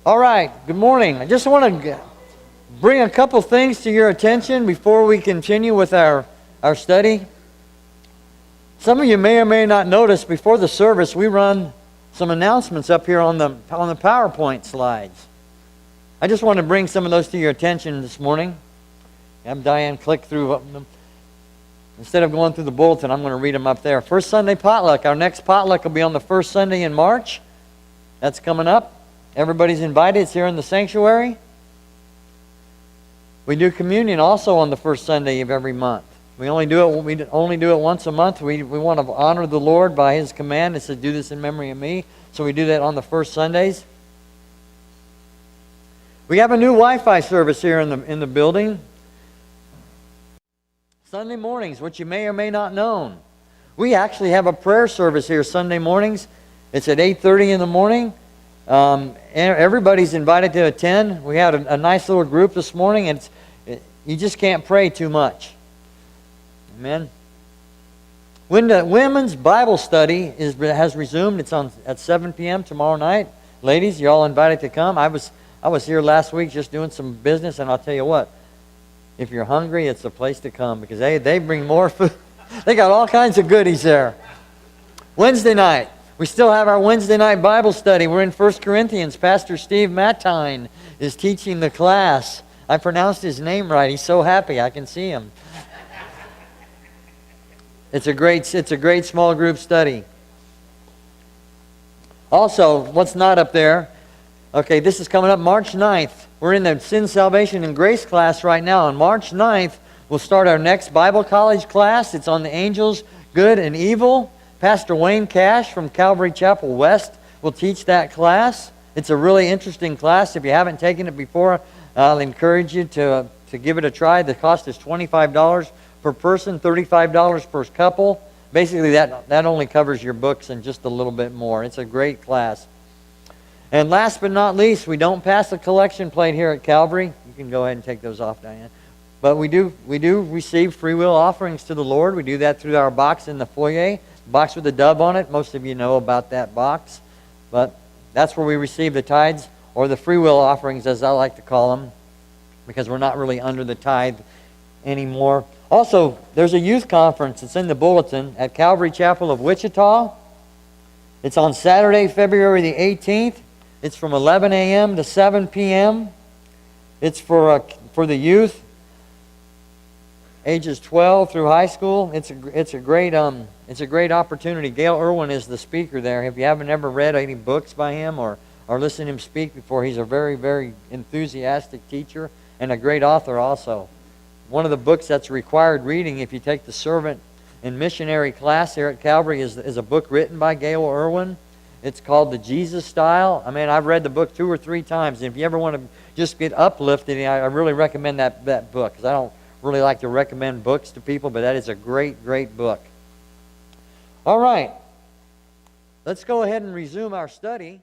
All right, good morning. I just want to bring a couple things to your attention before we continue with our study. Some of you may or may not notice before the service we run some announcements up here on the PowerPoint slides. I just want to bring some of those to your attention this morning. Have Diane click through them. Instead of going through the bulletin, I'm going to read them up there. First Sunday potluck. Our next potluck will be on the first Sunday in March. That's coming up. Everybody's invited. It's here in the sanctuary. We do communion also on the first Sunday of every month. We only do it once a month. We want to honor the Lord by His command. It says, "Do this in memory of me." So we do that on the first Sundays. We have a new Wi-Fi service here in the building. Sunday mornings, which you may or may not know. We actually have a prayer service here Sunday mornings. It's at 8:30 in the morning. Everybody's invited to attend. We had a nice little group this morning, and you just can't pray too much. Amen. When the women's Bible study has resumed, it's on at 7 p.m. tomorrow night. Ladies, you're all invited to come. I was here last week just doing some business, and I'll tell you what, if you're hungry, it's the place to come because they bring more food. They got all kinds of goodies there. Wednesday night. We still have our Wednesday night Bible study. We're in 1 Corinthians. Pastor Steve Mattine is teaching the class. I pronounced his name right. He's so happy. I can see him. It's a great small group study. Also, what's not up there? Okay, this is coming up March 9th. We're in the Sin, Salvation, and Grace class right now. On March 9th, we'll start our next Bible college class. It's on the angels, good and evil. Pastor Wayne Cash from Calvary Chapel West will teach that class. It's a really interesting class. If you haven't taken it before, I'll encourage you to give it a try. The cost is $25 per person, $35 per couple. Basically, that only covers your books and just a little bit more. It's a great class. And last but not least, we don't pass a collection plate here at Calvary. You can go ahead and take those off, Diane. But we do receive free will offerings to the Lord. We do that through our box in the foyer. Box with a dove on it. Most of you know about that box. But that's where we receive the tithes, or the free will offerings, as I like to call them, because we're not really under the tithe anymore. Also, there's a youth conference. It's in the bulletin at Calvary Chapel of Wichita. It's on Saturday, February the 18th. It's from 11 a.m. to 7 p.m. It's for the youth, ages 12 through high school. It's a great opportunity. Gail Irwin is the speaker there. If you haven't ever read any books by him or listened to him speak before, he's a very, very enthusiastic teacher and a great author also. One of the books that's required reading if you take the servant and missionary class here at Calvary is a book written by Gail Irwin. It's called The Jesus Style. I mean, I've read the book 2 or 3 times. And if you ever want to just get uplifted, I really recommend that book, because I don't really like to recommend books to people, but that is a great, great book. All right. Let's go ahead and resume our study.